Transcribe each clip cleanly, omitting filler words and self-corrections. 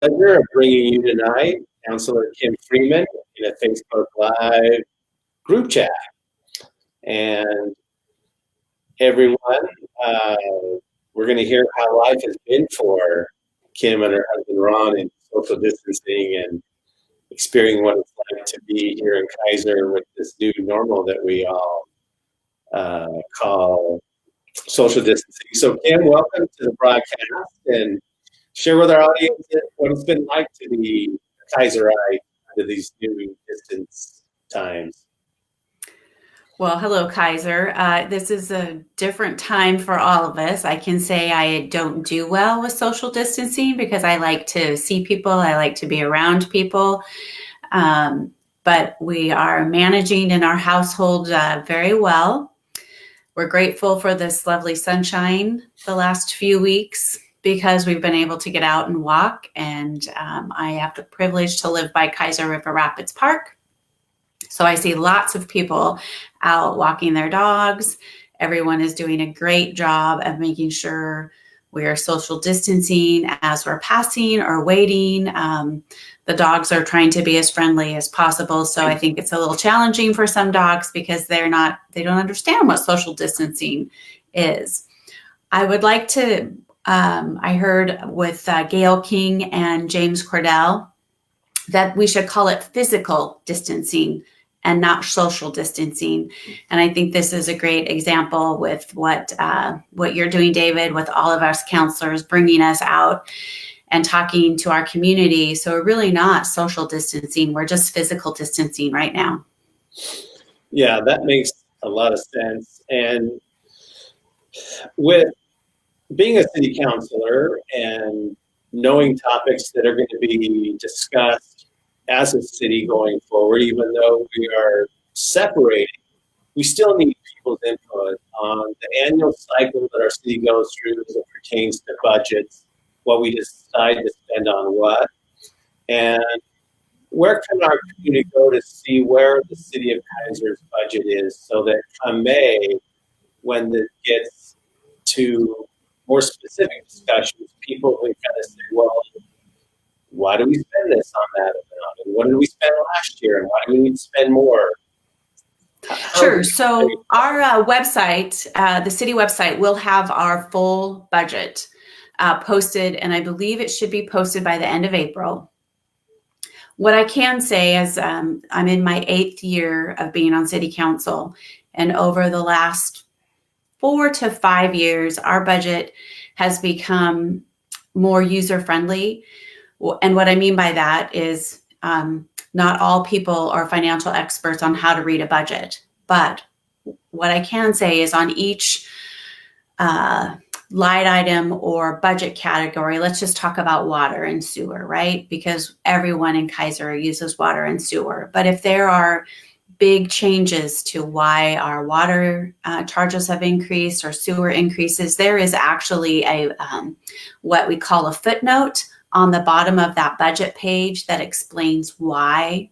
Pleasure of bringing you tonight, Councilor Kim Freeman, in a Facebook Live group chat. And everyone, uh, we're going to hear how life has been for Kim and her husband Ron in social distancing and experiencing what it's like to be here in Keizer with this new normal that we all call social distancing. So, Kim, welcome to the broadcast and share with our audience what it's been like to be a Kaiserite under these new distance times. Well, hello, Keizer. This is a different time for all of us. I can say I don't do well with social distancing because I like to see people, I like to be around people. But we are managing in our household very well. We're grateful for this lovely sunshine the last few weeks because we've been able to get out and walk. And I have the privilege to live by Keizer River Rapids Park. So I see lots of people out walking their dogs. Everyone is doing a great job of making sure we are social distancing as we're passing or waiting. The dogs are trying to be as friendly as possible. So I think it's a little challenging for some dogs because they don't understand what social distancing is. I would like to, I heard with Gail King and James Cordell that we should call it physical distancing and not social distancing. And I think this is a great example with what you're doing, David, with all of us counselors, bringing us out and talking to our community. So we're really not social distancing. We're just physical distancing right now. Yeah, that makes a lot of sense. And with being a city councilor and knowing topics that are going to be discussed as a city going forward, even though we are separating, we still need people's input on the annual cycle that our city goes through as it pertains to budgets, what we decide to spend on what, and where can our community go to see where the city of Keizer's budget is so that come May, when it gets to more specific discussions, people can kind of say, well, why do we spend this on that amount? And what did we spend last year? And why do we need to spend more? Sure. So our website, the city website, will have our full budget posted, and I believe it should be posted by the end of April. What I can say is I'm in my 8th year of being on city council, and over the last 4 to 5 years, our budget has become more user-friendly. And what I mean by that is not all people are financial experts on how to read a budget. But what I can say is on each line item or budget category, let's just talk about water and sewer, right? Because everyone in Keizer uses water and sewer. But if there are big changes to why our water charges have increased or sewer increases, there is actually a what we call a footnote on the bottom of that budget page that explains why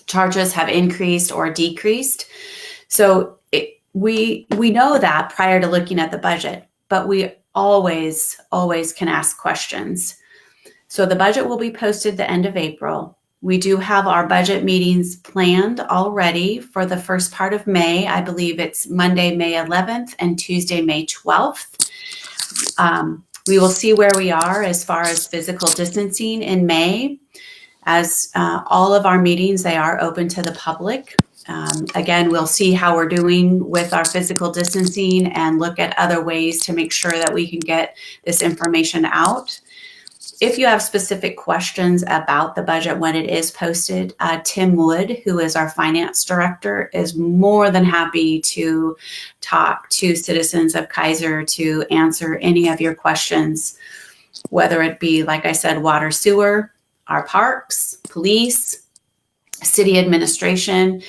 charges have increased or decreased. So we know that prior to looking at the budget, but we always can ask questions. So the budget will be posted the end of April. We do have our budget meetings planned already for the first part of May. I believe it's Monday, May 11th and Tuesday, May 12th. We will see where we are as far as physical distancing in May. As all of our meetings, they are open to the public. Again, we'll see how we're doing with our physical distancing and look at other ways to make sure that we can get this information out. If you have specific questions about the budget when it is posted, Tim Wood, who is our finance director, is more than happy to talk to citizens of Keizer to answer any of your questions, whether it be, like I said, water, sewer, our parks, police, city administration.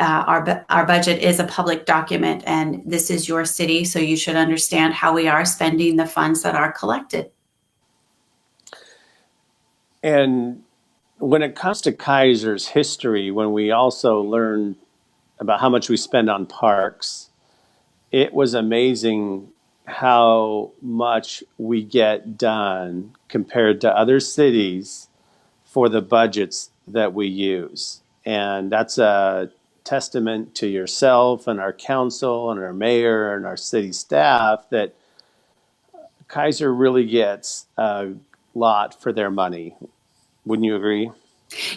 Our budget is a public document, and this is your city, so you should understand how we are spending the funds that are collected. And when it comes to Keizer's history, when we also learned about how much we spend on parks, it was amazing how much we get done compared to other cities for the budgets that we use. And that's a testament to yourself and our council and our mayor and our city staff that Keizer really gets a lot for their money. Wouldn't you agree?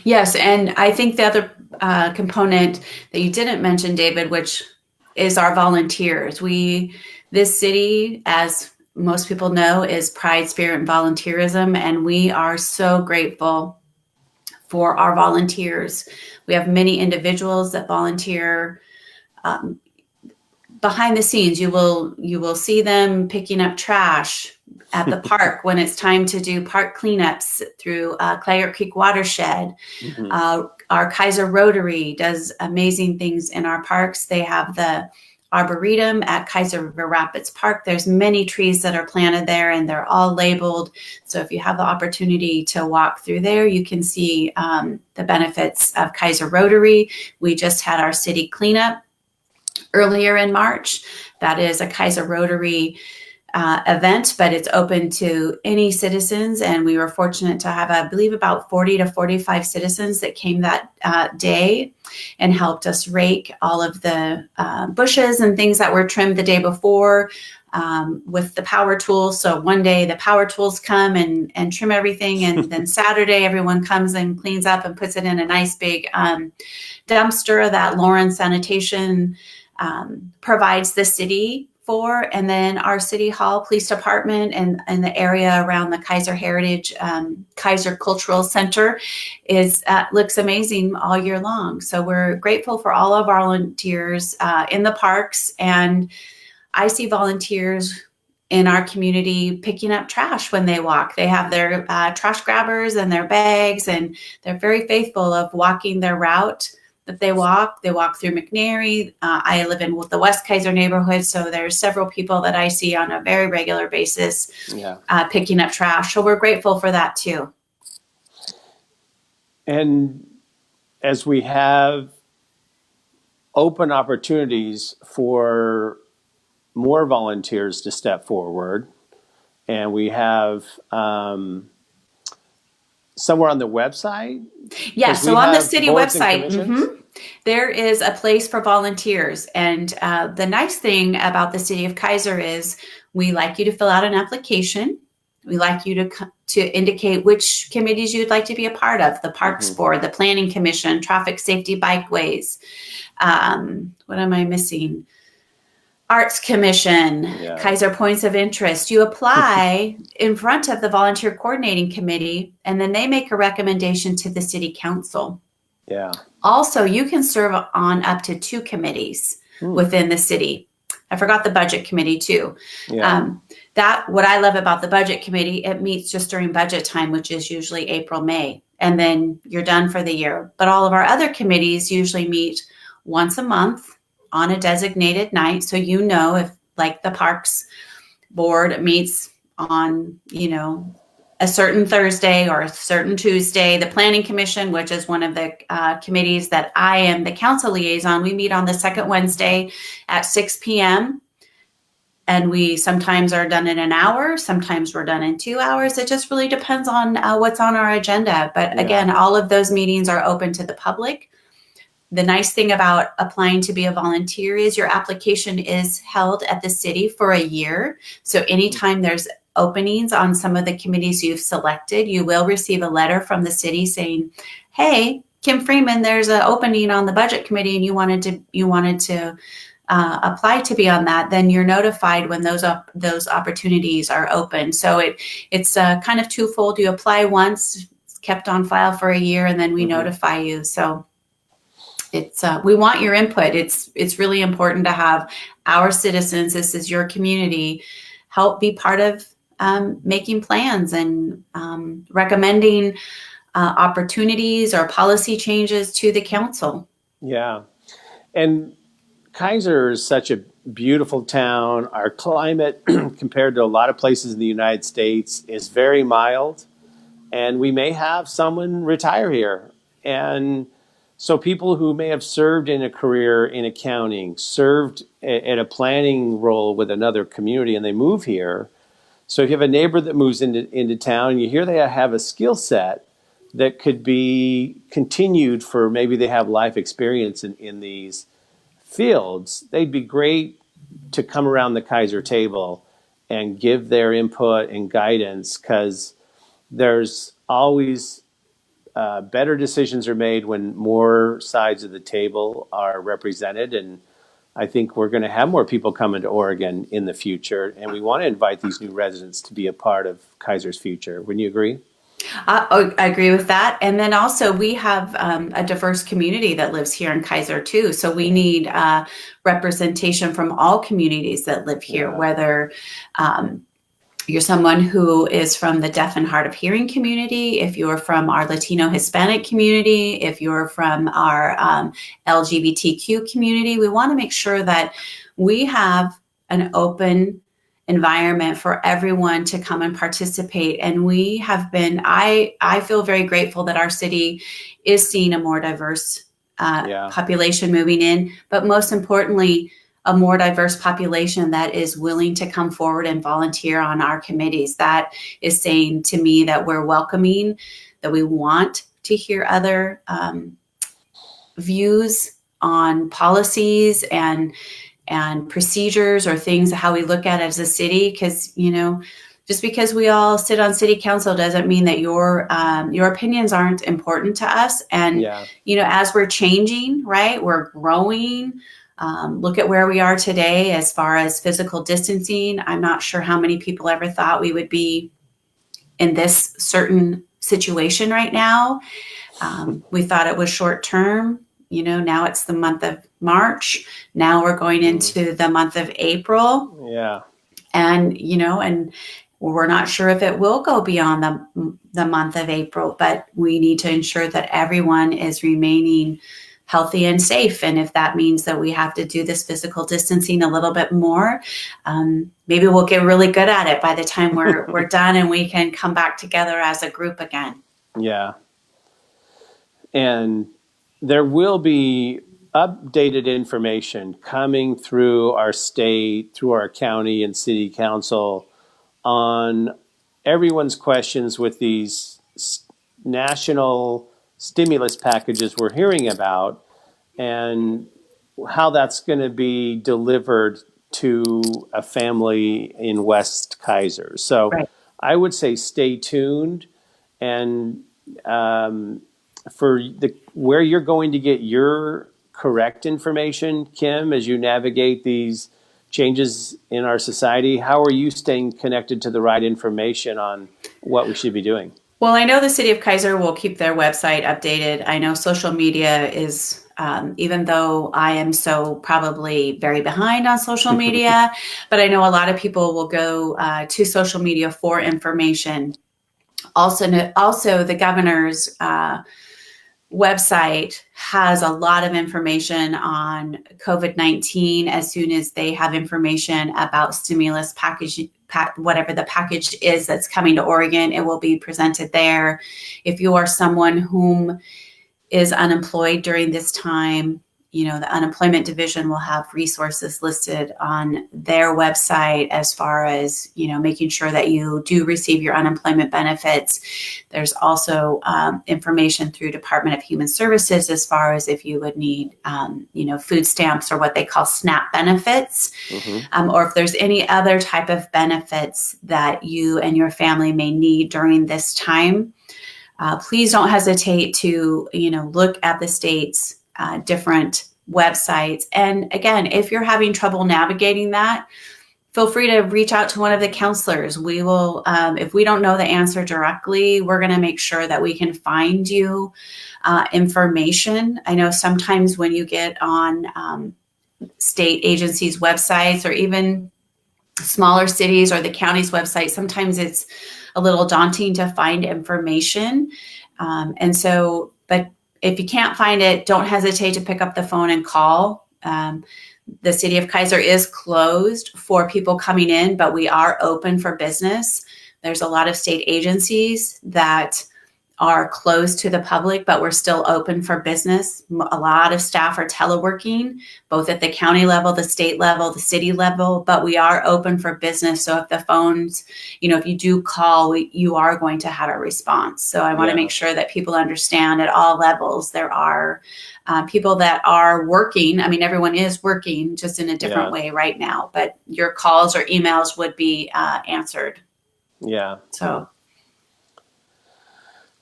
Yes, and I think the other component that you didn't mention, David, which is our volunteers. This city, as most people know, is pride, spirit, and volunteerism, and we are so grateful for our volunteers. We have many individuals that volunteer. Behind the scenes, you will see them picking up trash at the park when it's time to do park cleanups through Claggett Creek Watershed. Mm-hmm. Our Keizer Rotary does amazing things in our parks. They have the Arboretum at Keizer River Rapids Park. There's many trees that are planted there, and they're all labeled. So if you have the opportunity to walk through there, you can see the benefits of Keizer Rotary. We just had our city cleanup earlier in March. That is a Keizer Rotary event, but it's open to any citizens. And we were fortunate to have, I believe, about 40 to 45 citizens that came that day and helped us rake all of the bushes and things that were trimmed the day before with the power tools. So one day the power tools come and trim everything. And then Saturday, everyone comes and cleans up and puts it in a nice big dumpster that Lauren Sanitation provides the city for. And then our City Hall Police Department and the area around the Keizer Heritage Keizer Cultural Center looks amazing all year long. So we're grateful for all of our volunteers in the parks. And I see volunteers in our community picking up trash when they walk. They have their trash grabbers and their bags, and they're very faithful of walking their route that they walk. They walk through McNary. I live in the West Keizer neighborhood, so there's several people that I see on a very regular basis picking up trash. So we're grateful for that too. And as we have open opportunities for more volunteers to step forward, and we have somewhere on the website. Yeah, so on the city website, there is a place for volunteers. And the nice thing about the city of Keizer is we like you to fill out an application. We like you to indicate which committees you'd like to be a part of: the Parks Board, the Planning Commission, Traffic Safety Bikeways. What am I missing? Arts Commission, Keizer Points of Interest. You apply in front of the Volunteer Coordinating Committee, and then they make a recommendation to the City Council. Yeah. Also, you can serve on up to 2 committees within the city. I forgot the Budget Committee too. Yeah. What I love about the Budget Committee, it meets just during budget time, which is usually April, May, and then you're done for the year. But all of our other committees usually meet once a month on a designated night. So if, like, the Parks Board meets on, a certain Thursday or a certain Tuesday. The Planning Commission, which is one of the committees that I am the council liaison, we meet on the second Wednesday at 6 p.m. And we sometimes are done in an hour. Sometimes we're done in 2 hours. It just really depends on what's on our agenda. But again, all of those meetings are open to the public. The nice thing about applying to be a volunteer is your application is held at the city for a year. So anytime there's openings on some of the committees you've selected, you will receive a letter from the city saying, "Hey, Kim Freeman, there's an opening on the Budget Committee, and you wanted to apply to be on that." Then you're notified when those opportunities are open. So it's kind of twofold. You apply once, it's kept on file for a year, and then we notify you. So we want your input. It's really important to have our citizens, this is your community, help be part of making plans and recommending opportunities or policy changes to the council. Yeah. And Keizer is such a beautiful town. Our climate, compared to a lot of places in the United States, is very mild. And we may have someone retire here. And So people who may have served in a career in accounting, served at a planning role with another community, and they move here. So if you have a neighbor that moves into town, and you hear they have a skill set that could be continued for, maybe they have life experience in these fields, they'd be great to come around the Keizer table and give their input and guidance, because there's always better decisions are made when more sides of the table are represented. And I think we're going to have more people coming to Oregon in the future, and we want to invite these new residents to be a part of Keizer's future. Wouldn't you agree? I agree with that. And then also we have a diverse community that lives here in Keizer too. So we need representation from all communities that live here, whether you're someone who is from the deaf and hard of hearing community, if you're from our Latino Hispanic community, if you're from our LGBTQ community. We want to make sure that we have an open environment for everyone to come and participate. And we have been, I feel very grateful that our city is seeing a more diverse population moving in, but most importantly, a more diverse population that is willing to come forward and volunteer on our committees. That is saying to me that we're welcoming, that we want to hear other views on policies and procedures or things, how we look at it as a city. Because, just because we all sit on city council doesn't mean that your opinions aren't important to us. And, as we're changing, right, we're growing. Look at where we are today as far as physical distancing. I'm not sure how many people ever thought we would be in this certain situation right now. We thought it was short term. Now it's the month of March. Now we're going into the month of April. Yeah. And, and we're not sure if it will go beyond the month of April, but we need to ensure that everyone is remaining healthy and safe. And if that means that we have to do this physical distancing a little bit more, maybe we'll get really good at it by the time we're done and we can come back together as a group again. Yeah. And there will be updated information coming through our state, through our county and city council on everyone's questions with these national stimulus packages we're hearing about, and how that's going to be delivered to a family in West Keizer. So I would say stay tuned, and for where you're going to get your correct information, Kim, as you navigate these changes in our society, how are you staying connected to the right information on what we should be doing? Well, I know the city of Keizer will keep their website updated. I know social media is, even though I am so probably very behind on social media, but I know a lot of people will go to social media for information. Also, the governor's website has a lot of information on COVID-19. As soon as they have information about stimulus package, whatever the package is that's coming to Oregon, it will be presented there. If you are someone whom is unemployed during this time, the unemployment division will have resources listed on their website as far as, making sure that you do receive your unemployment benefits. There's also information through Department of Human Services as far as if you would need, food stamps or what they call SNAP benefits, or if there's any other type of benefits that you and your family may need during this time. Please don't hesitate to, look at the state's different websites. And again, if you're having trouble navigating that, feel free to reach out to one of the counselors. We will, if we don't know the answer directly, we're going to make sure that we can find you information. I know sometimes when you get on state agencies' websites or even smaller cities or the county's website, sometimes it's a little daunting to find information. But if you can't find it, don't hesitate to pick up the phone and call. The city of Keizer is closed for people coming in, but we are open for business. There's a lot of state agencies that are closed to the public, but we're still open for business. A lot of staff are teleworking, both at the county level, the state level, the city level, but we are open for business. So if the phones, if you do call, you are going to have a response. So I want to make sure that people understand at all levels there are people that are working. I mean, everyone is working just in a different way right now, but your calls or emails would be answered. Yeah. So.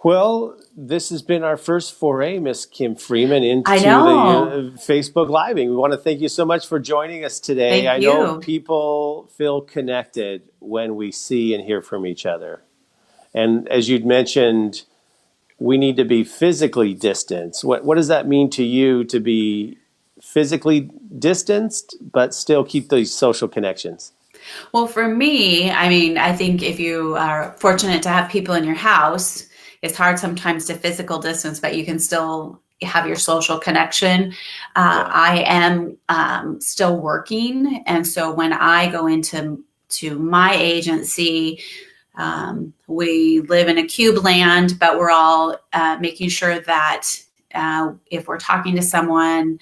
Well, this has been our first foray, Miss Kim Freeman, into I know. the Facebook Living. We want to thank you so much for joining us today. Thank I know you. people feel connected when we see and hear from each other. And as you'd mentioned, we need to be physically distanced. What does that mean to you to be physically distanced, but still keep these social connections? Well, for me, I mean, I think if you are fortunate to have people in your house, it's hard sometimes to physical distance, but you can still have your social connection. I am still working. And so when I go into my agency, we live in a cube land, but we're all making sure that if we're talking to someone,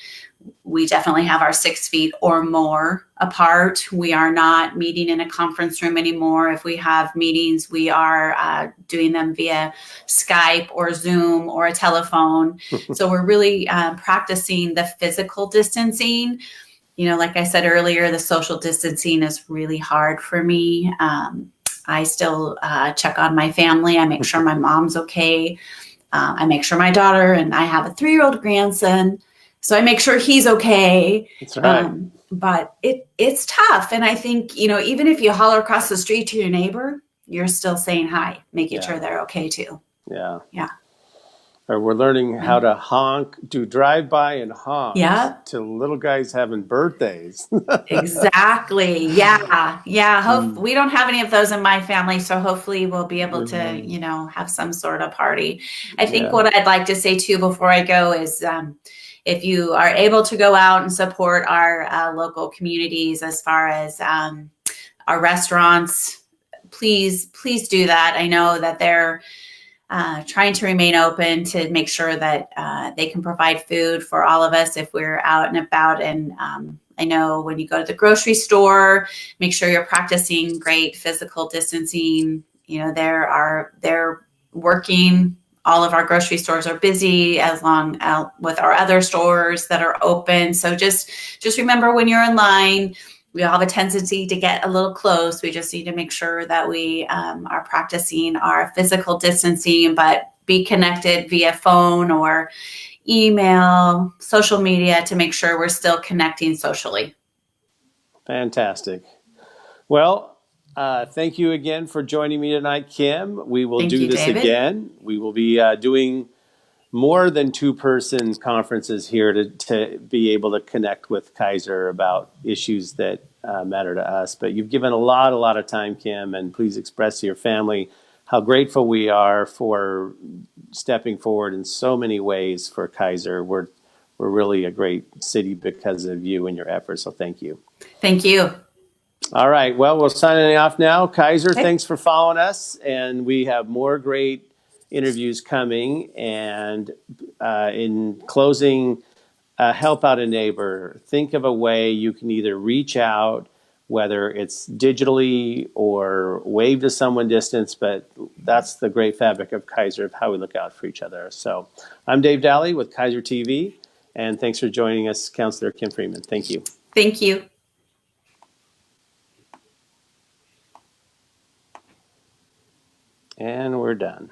we definitely have our 6 feet or more apart. We are not meeting in a conference room anymore. If we have meetings, we are doing them via Skype or Zoom or a telephone. So we're really practicing the physical distancing. Like I said earlier, the social distancing is really hard for me. I still check on my family. I make sure my mom's okay. I make sure my daughter, and I have a 3-year-old grandson, so I make sure he's okay. That's right. But it's tough. And I think, even if you holler across the street to your neighbor, you're still saying hi, making sure they're okay too. Yeah. Yeah. Or we're learning how to honk, do drive-by and honk to little guys having birthdays. Exactly. Yeah. Yeah. We don't have any of those in my family, so hopefully we'll be able to, have some sort of party. I think what I'd like to say too before I go is if you are able to go out and support our local communities as far as our restaurants, please do that. I know that they're trying to remain open to make sure that they can provide food for all of us if we're out and about. And I know when you go to the grocery store, make sure you're practicing great physical distancing. They're working. All of our grocery stores are busy, as long with our other stores that are open. So just remember, when you're in line, we all have a tendency to get a little close. We just need to make sure that we are practicing our physical distancing, but be connected via phone or email, social media, to make sure we're still connecting socially. Fantastic. Well, thank you again for joining me tonight, Kim. We will do this again. We will be doing more than 2-person conferences here to be able to connect with Keizer about issues that matter to us. But you've given a lot of time, Kim, and please express to your family how grateful we are for stepping forward in so many ways for Keizer. We're really a great city because of you and your efforts, so thank you. Thank you. All right, well, we're signing off now. Keizer, thanks for following us, and we have more great interviews coming. And in closing, help out a neighbor. Think of a way you can either reach out, whether it's digitally or wave to someone distance, but that's the great fabric of Keizer, of how we look out for each other. So I'm Dave Dahle with KeizerTV, and thanks for joining us, Councilor Kim Freeman. Thank you. Thank you. And we're done.